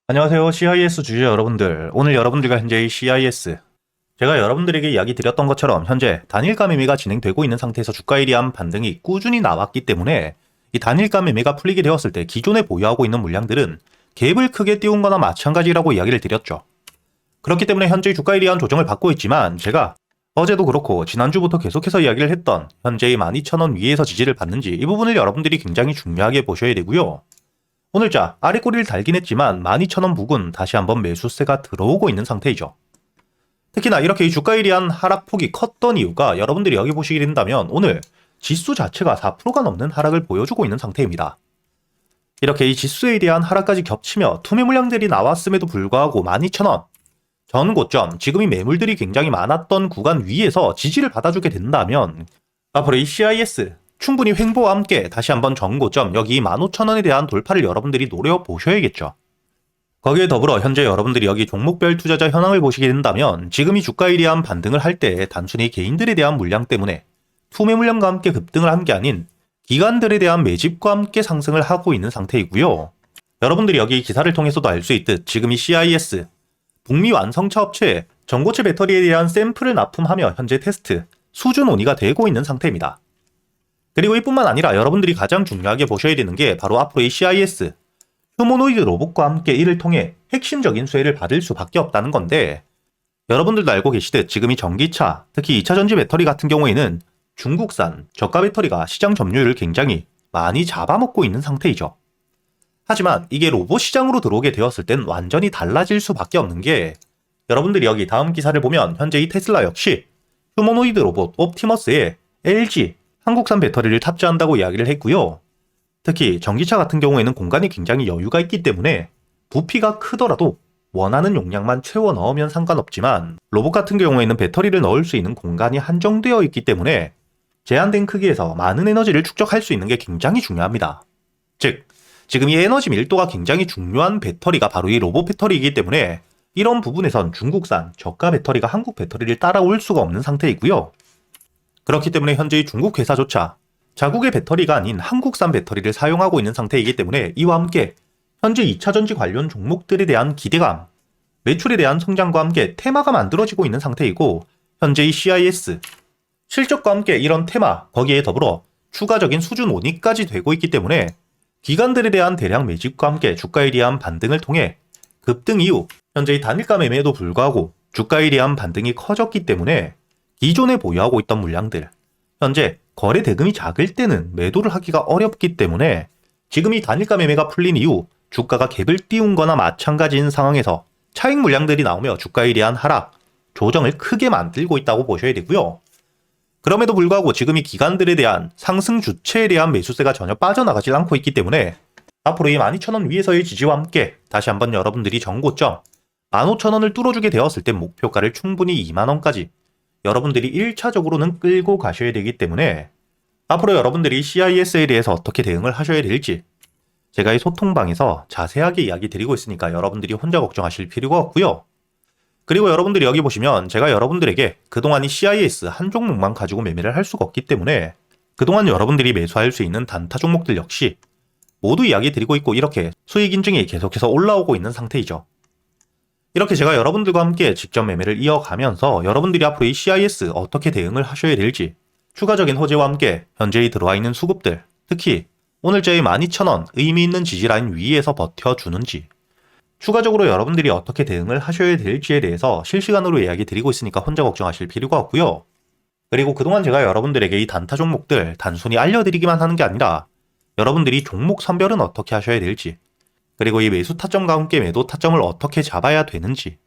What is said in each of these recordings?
안녕하세요. CIS 주주 여러분들. 오늘 여러분들과 현재의 CIS. 제가 여러분들에게 이야기 드렸던 것처럼 현재 단일가 매매가 진행되고 있는 상태에서 주가에 대한 반등이 꾸준히 나왔기 때문에 이 단일가 매매가 풀리게 되었을 때 기존에 보유하고 있는 물량들은 갭을 크게 띄운 거나 마찬가지라고 이야기를 드렸죠. 그렇기 때문에 현재 주가에 대한 조정을 받고 있지만 제가 어제도 그렇고 지난주부터 계속해서 이야기를 했던 현재의 12,000원 위에서 지지를 받는지 이 부분을 여러분들이 굉장히 중요하게 보셔야 되고요. 오늘자 아래 꼬리를 달긴 했지만 12,000원 부근 다시 한번 매수세가 들어오고 있는 상태이죠. 특히나 이렇게 이 주가에 대한 하락폭이 컸던 이유가 여러분들이 여기 보시게 된다면 오늘 지수 자체가 4%가 넘는 하락을 보여주고 있는 상태입니다. 이렇게 이 지수에 대한 하락까지 겹치며 투매 물량들이 나왔음에도 불구하고 12,000원 전 고점, 지금 이 매물들이 굉장히 많았던 구간 위에서 지지를 받아주게 된다면 앞으로 이 CIS 충분히 횡보와 함께 다시 한번 전고점 여기 15,000원에 대한 돌파를 여러분들이 노려보셔야겠죠. 거기에 더불어 현재 여러분들이 여기 종목별 투자자 현황을 보시게 된다면 지금 이 주가에 대한 반등을 할 때 단순히 개인들에 대한 물량 때문에 투매 물량과 함께 급등을 한 게 아닌 기관들에 대한 매집과 함께 상승을 하고 있는 상태이고요. 여러분들이 여기 기사를 통해서도 알 수 있듯 지금 이 CIS 북미 완성차 업체에 전고체 배터리에 대한 샘플을 납품하며 현재 테스트 수준 논의가 되고 있는 상태입니다. 그리고 이뿐만 아니라 여러분들이 가장 중요하게 보셔야 되는 게 바로 앞으로 이 CIS 휴머노이드 로봇과 함께 이를 통해 핵심적인 수혜를 받을 수밖에 없다는 건데 여러분들도 알고 계시듯 지금 이 전기차, 특히 2차 전지 배터리 같은 경우에는 중국산 저가 배터리가 시장 점유율을 굉장히 많이 잡아먹고 있는 상태이죠. 하지만 이게 로봇 시장으로 들어오게 되었을 땐 완전히 달라질 수밖에 없는 게 여러분들이 여기 다음 기사를 보면 현재 이 테슬라 역시 휴머노이드 로봇 옵티머스에 LG 한국산 배터리를 탑재한다고 이야기를 했고요. 특히 전기차 같은 경우에는 공간이 굉장히 여유가 있기 때문에 부피가 크더라도 원하는 용량만 채워 넣으면 상관없지만 로봇 같은 경우에는 배터리를 넣을 수 있는 공간이 한정되어 있기 때문에 제한된 크기에서 많은 에너지를 축적할 수 있는 게 굉장히 중요합니다. 즉, 지금 이 에너지 밀도가 굉장히 중요한 배터리가 바로 이 로봇 배터리이기 때문에 이런 부분에선 중국산 저가 배터리가 한국 배터리를 따라올 수가 없는 상태이고요. 그렇기 때문에 현재 중국 회사조차 자국의 배터리가 아닌 한국산 배터리를 사용하고 있는 상태이기 때문에 이와 함께 현재 2차전지 관련 종목들에 대한 기대감, 매출에 대한 성장과 함께 테마가 만들어지고 있는 상태이고 현재 이 CIS, 실적과 함께 이런 테마, 거기에 더불어 추가적인 수준 논의까지 되고 있기 때문에 기관들에 대한 대량 매집과 함께 주가에 대한 반등을 통해 급등 이후 현재 이 단일가 매매에도 불구하고 주가에 대한 반등이 커졌기 때문에 기존에 보유하고 있던 물량들, 현재 거래 대금이 작을 때는 매도를 하기가 어렵기 때문에 지금 이 단일가 매매가 풀린 이후 주가가 갭을 띄운 거나 마찬가지인 상황에서 차익 물량들이 나오며 주가에 대한 하락, 조정을 크게 만들고 있다고 보셔야 되고요. 그럼에도 불구하고 지금 이 기관들에 대한 상승 주체에 대한 매수세가 전혀 빠져나가지 않고 있기 때문에 앞으로 이 12,000원 위에서의 지지와 함께 다시 한번 여러분들이 전고점 15,000원을 뚫어주게 되었을 때 목표가를 충분히 2만원까지 여러분들이 1차적으로는 끌고 가셔야 되기 때문에 앞으로 여러분들이 CIS에 대해서 어떻게 대응을 하셔야 될지 제가 이 소통방에서 자세하게 이야기 드리고 있으니까 여러분들이 혼자 걱정하실 필요가 없고요. 그리고 여러분들이 여기 보시면 제가 여러분들에게 그동안 이 CIS 한 종목만 가지고 매매를 할 수가 없기 때문에 그동안 여러분들이 매수할 수 있는 단타 종목들 역시 모두 이야기 드리고 있고 이렇게 수익 인증이 계속해서 올라오고 있는 상태이죠. 이렇게 제가 여러분들과 함께 직접 매매를 이어가면서 여러분들이 앞으로 이 CIS 어떻게 대응을 하셔야 될지 추가적인 호재와 함께 현재에 들어와 있는 수급들, 특히 오늘자의 12,000원 의미 있는 지지라인 위에서 버텨주는지 추가적으로 여러분들이 어떻게 대응을 하셔야 될지에 대해서 실시간으로 이야기 드리고 있으니까 혼자 걱정하실 필요가 없고요. 그리고 그동안 제가 여러분들에게 이 단타 종목들 단순히 알려드리기만 하는 게 아니라 여러분들이 종목 선별은 어떻게 하셔야 될지 그리고 이 매수 타점과 함께 매도 타점을 어떻게 잡아야 되는지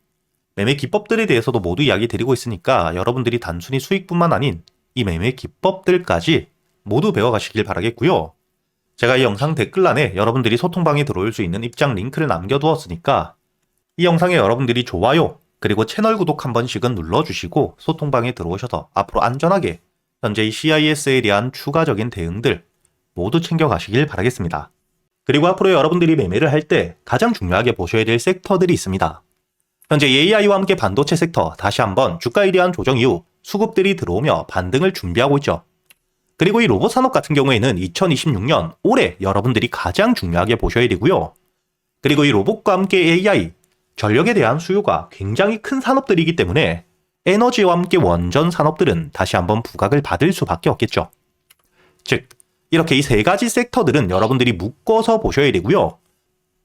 매매 기법들에 대해서도 모두 이야기 드리고 있으니까 여러분들이 단순히 수익뿐만 아닌 이 매매 기법들까지 모두 배워가시길 바라겠고요. 제가 이 영상 댓글란에 여러분들이 소통방에 들어올 수 있는 입장 링크를 남겨두었으니까 이 영상에 여러분들이 좋아요 그리고 채널 구독 한 번씩은 눌러주시고 소통방에 들어오셔서 앞으로 안전하게 현재 이 CIS에 대한 추가적인 대응들 모두 챙겨가시길 바라겠습니다. 그리고 앞으로 여러분들이 매매를 할 때 가장 중요하게 보셔야 될 섹터들이 있습니다. 현재 AI와 함께 반도체 섹터 다시 한번 주가에 대한 조정 이후 수급들이 들어오며 반등을 준비하고 있죠. 그리고 이 로봇 산업 같은 경우에는 2026년 올해 여러분들이 가장 중요하게 보셔야 되고요. 그리고 이 로봇과 함께 AI, 전력에 대한 수요가 굉장히 큰 산업들이기 때문에 에너지와 함께 원전 산업들은 다시 한번 부각을 받을 수밖에 없겠죠. 즉, 이렇게 이 세 가지 섹터들은 여러분들이 묶어서 보셔야 되고요.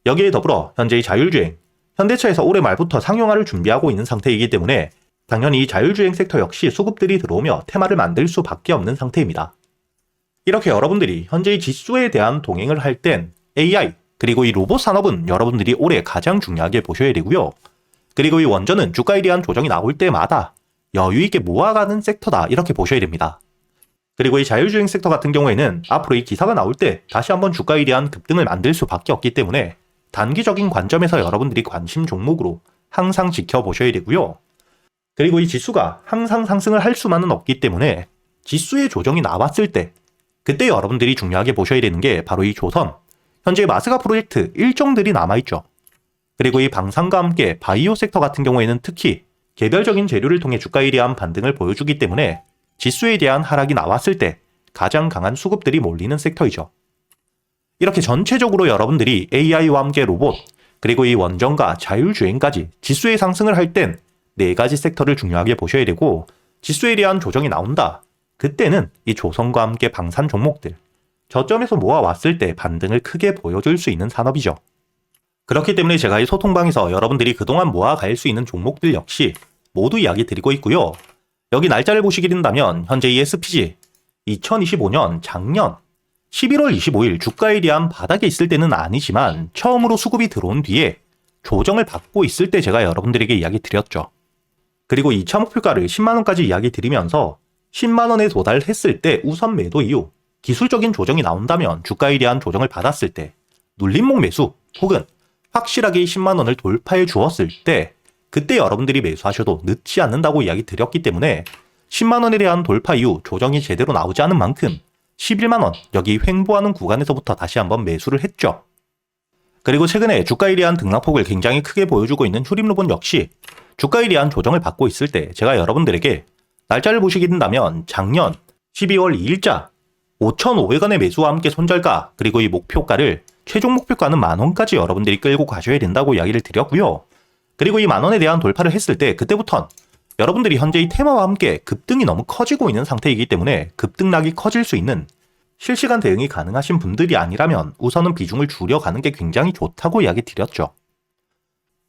여기에 더불어 현재 이 자율주행, 현대차에서 올해 말부터 상용화를 준비하고 있는 상태이기 때문에 당연히 이 자율주행 섹터 역시 수급들이 들어오며 테마를 만들 수밖에 없는 상태입니다. 이렇게 여러분들이 현재 이 지수에 대한 동행을 할 땐 AI, 그리고 이 로봇 산업은 여러분들이 올해 가장 중요하게 보셔야 되고요. 그리고 이 원전은 주가에 대한 조정이 나올 때마다 여유있게 모아가는 섹터다, 이렇게 보셔야 됩니다. 그리고 이 자율주행 섹터 같은 경우에는 앞으로 이 기사가 나올 때 다시 한번 주가에 대한 급등을 만들 수밖에 없기 때문에 단기적인 관점에서 여러분들이 관심 종목으로 항상 지켜보셔야 되고요. 그리고 이 지수가 항상 상승을 할 수만은 없기 때문에 지수의 조정이 나왔을 때 그때 여러분들이 중요하게 보셔야 되는 게 바로 이 조선, 현재 마스가 프로젝트 일정들이 남아있죠. 그리고 이 방산과 함께 바이오 섹터 같은 경우에는 특히 개별적인 재료를 통해 주가에 대한 반등을 보여주기 때문에 지수에 대한 하락이 나왔을 때 가장 강한 수급들이 몰리는 섹터이죠. 이렇게 전체적으로 여러분들이 AI와 함께 로봇, 그리고 이 원전과 자율주행까지 지수의 상승을 할 땐 네 가지 섹터를 중요하게 보셔야 되고, 지수에 대한 조정이 나온다, 그때는 이 조선과 함께 방산 종목들, 저점에서 모아왔을 때 반등을 크게 보여줄 수 있는 산업이죠. 그렇기 때문에 제가 이 소통방에서 여러분들이 그동안 모아갈 수 있는 종목들 역시 모두 이야기 드리고 있고요. 여기 날짜를 보시게 된다면 현재 이 SPG 2025년 작년 11월 25일 주가에 대한 바닥에 있을 때는 아니지만 처음으로 수급이 들어온 뒤에 조정을 받고 있을 때 제가 여러분들에게 이야기 드렸죠. 그리고 2차 목표가를 10만원까지 이야기 드리면서 10만원에 도달했을 때 우선 매도 이후 기술적인 조정이 나온다면 주가에 대한 조정을 받았을 때 눌림목 매수 혹은 확실하게 10만원을 돌파해 주었을 때 그때 여러분들이 매수하셔도 늦지 않는다고 이야기 드렸기 때문에 10만원에 대한 돌파 이후 조정이 제대로 나오지 않은 만큼 11만원 여기 횡보하는 구간에서부터 다시 한번 매수를 했죠. 그리고 최근에 주가에 대한 등락폭을 굉장히 크게 보여주고 있는 휴림로봇 역시 주가에 대한 조정을 받고 있을 때 제가 여러분들에게 날짜를 보시게 된다면 작년 12월 2일자 5,500원의 매수와 함께 손절가, 그리고 이 목표가를 최종 목표가는 만원까지 여러분들이 끌고 가셔야 된다고 이야기를 드렸고요. 그리고 이 만원에 대한 돌파를 했을 때 그때부턴 여러분들이 현재 이 테마와 함께 급등이 너무 커지고 있는 상태이기 때문에 급등락이 커질 수 있는 실시간 대응이 가능하신 분들이 아니라면 우선은 비중을 줄여가는 게 굉장히 좋다고 이야기 드렸죠.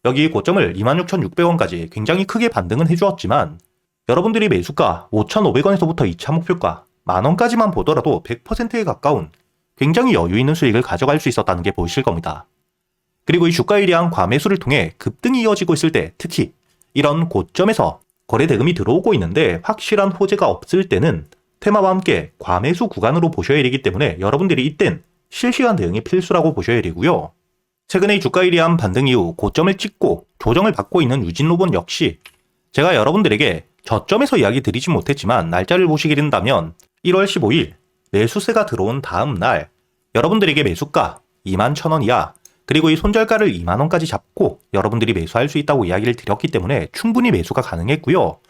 여기 고점을 26,600원까지 굉장히 크게 반등은 해주었지만 여러분들이 매수가 5,500원에서부터 2차 목표가 만원까지만 보더라도 100%에 가까운 굉장히 여유 있는 수익을 가져갈 수 있었다는 게 보이실 겁니다. 그리고 이 주가에 대한 과매수를 통해 급등이 이어지고 있을 때 특히 이런 고점에서 거래 대금이 들어오고 있는데 확실한 호재가 없을 때는 테마와 함께 과매수 구간으로 보셔야 되기 때문에 여러분들이 이땐 실시간 대응이 필수라고 보셔야 되고요. 최근에 이 주가에 대한 반등 이후 고점을 찍고 조정을 받고 있는 유진로봇 역시 제가 여러분들에게 저점에서 이야기 드리지 못했지만 날짜를 보시게 된다면 1월 15일 매수세가 들어온 다음 날 여러분들에게 매수가 21,000원 이하 그리고 이 손절가를 2만원까지 잡고 여러분들이 매수할 수 있다고 이야기를 드렸기 때문에 충분히 매수가 가능했고요.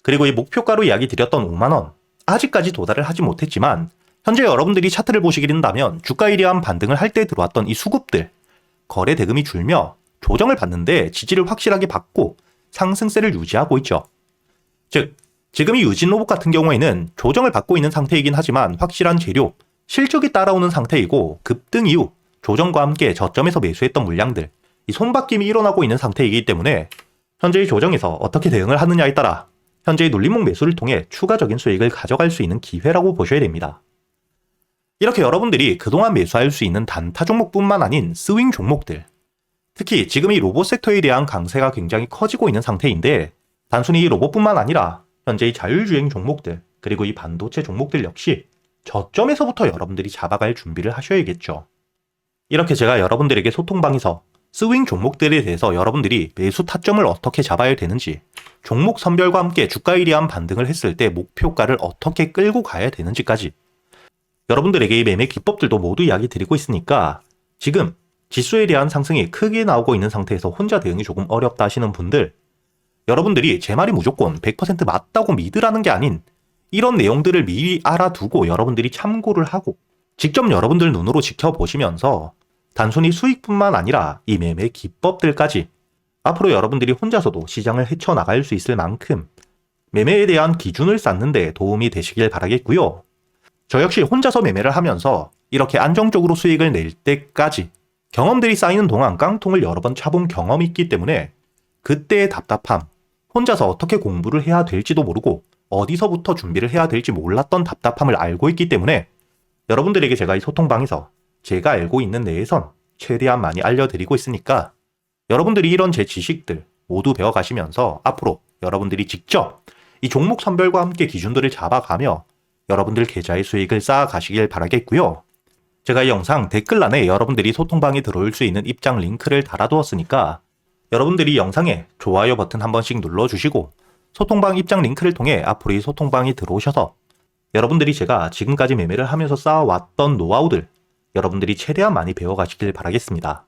그리고 이 목표가로 이야기 드렸던 5만원 아직까지 도달을 하지 못했지만 현재 여러분들이 차트를 보시게 된다면 주가에 대한 반등을 할 때 들어왔던 이 수급들 거래 대금이 줄며 조정을 받는데 지지를 확실하게 받고 상승세를 유지하고 있죠. 즉 지금 이 유진로봇 같은 경우에는 조정을 받고 있는 상태이긴 하지만 확실한 재료, 실적이 따라오는 상태이고 급등 이후 조정과 함께 저점에서 매수했던 물량들, 이 손바뀜이 일어나고 있는 상태이기 때문에 현재의 조정에서 어떻게 대응을 하느냐에 따라 현재의 눌림목 매수를 통해 추가적인 수익을 가져갈 수 있는 기회라고 보셔야 됩니다. 이렇게 여러분들이 그동안 매수할 수 있는 단타 종목뿐만 아닌 스윙 종목들, 특히 지금 이 로봇 섹터에 대한 강세가 굉장히 커지고 있는 상태인데 단순히 이 로봇뿐만 아니라 현재 이 자율주행 종목들 그리고 이 반도체 종목들 역시 저점에서부터 여러분들이 잡아갈 준비를 하셔야겠죠. 이렇게 제가 여러분들에게 소통방에서 스윙 종목들에 대해서 여러분들이 매수 타점을 어떻게 잡아야 되는지, 종목 선별과 함께 주가에 대한 반등을 했을 때 목표가를 어떻게 끌고 가야 되는지까지 여러분들에게 이 매매 기법들도 모두 이야기 드리고 있으니까 지금 지수에 대한 상승이 크게 나오고 있는 상태에서 혼자 대응이 조금 어렵다 하시는 분들, 여러분들이 제 말이 무조건 100% 맞다고 믿으라는 게 아닌 이런 내용들을 미리 알아두고 여러분들이 참고를 하고 직접 여러분들 눈으로 지켜보시면서 단순히 수익뿐만 아니라 이 매매 기법들까지 앞으로 여러분들이 혼자서도 시장을 헤쳐나갈 수 있을 만큼 매매에 대한 기준을 쌓는 데 도움이 되시길 바라겠고요. 저 역시 혼자서 매매를 하면서 이렇게 안정적으로 수익을 낼 때까지 경험들이 쌓이는 동안 깡통을 여러 번 차본 경험이 있기 때문에 그때의 답답함, 혼자서 어떻게 공부를 해야 될지도 모르고 어디서부터 준비를 해야 될지 몰랐던 답답함을 알고 있기 때문에 여러분들에게 제가 이 소통방에서 제가 알고 있는 내에선 최대한 많이 알려드리고 있으니까 여러분들이 이런 제 지식들 모두 배워가시면서 앞으로 여러분들이 직접 이 종목 선별과 함께 기준들을 잡아가며 여러분들 계좌의 수익을 쌓아가시길 바라겠고요. 제가 이 영상 댓글란에 여러분들이 소통방에 들어올 수 있는 입장 링크를 달아두었으니까 여러분들이 영상에 좋아요 버튼 한 번씩 눌러주시고 소통방 입장 링크를 통해 앞으로 이 소통방에 들어오셔서 여러분들이 제가 지금까지 매매를 하면서 쌓아왔던 노하우들 여러분들이 최대한 많이 배워가시길 바라겠습니다.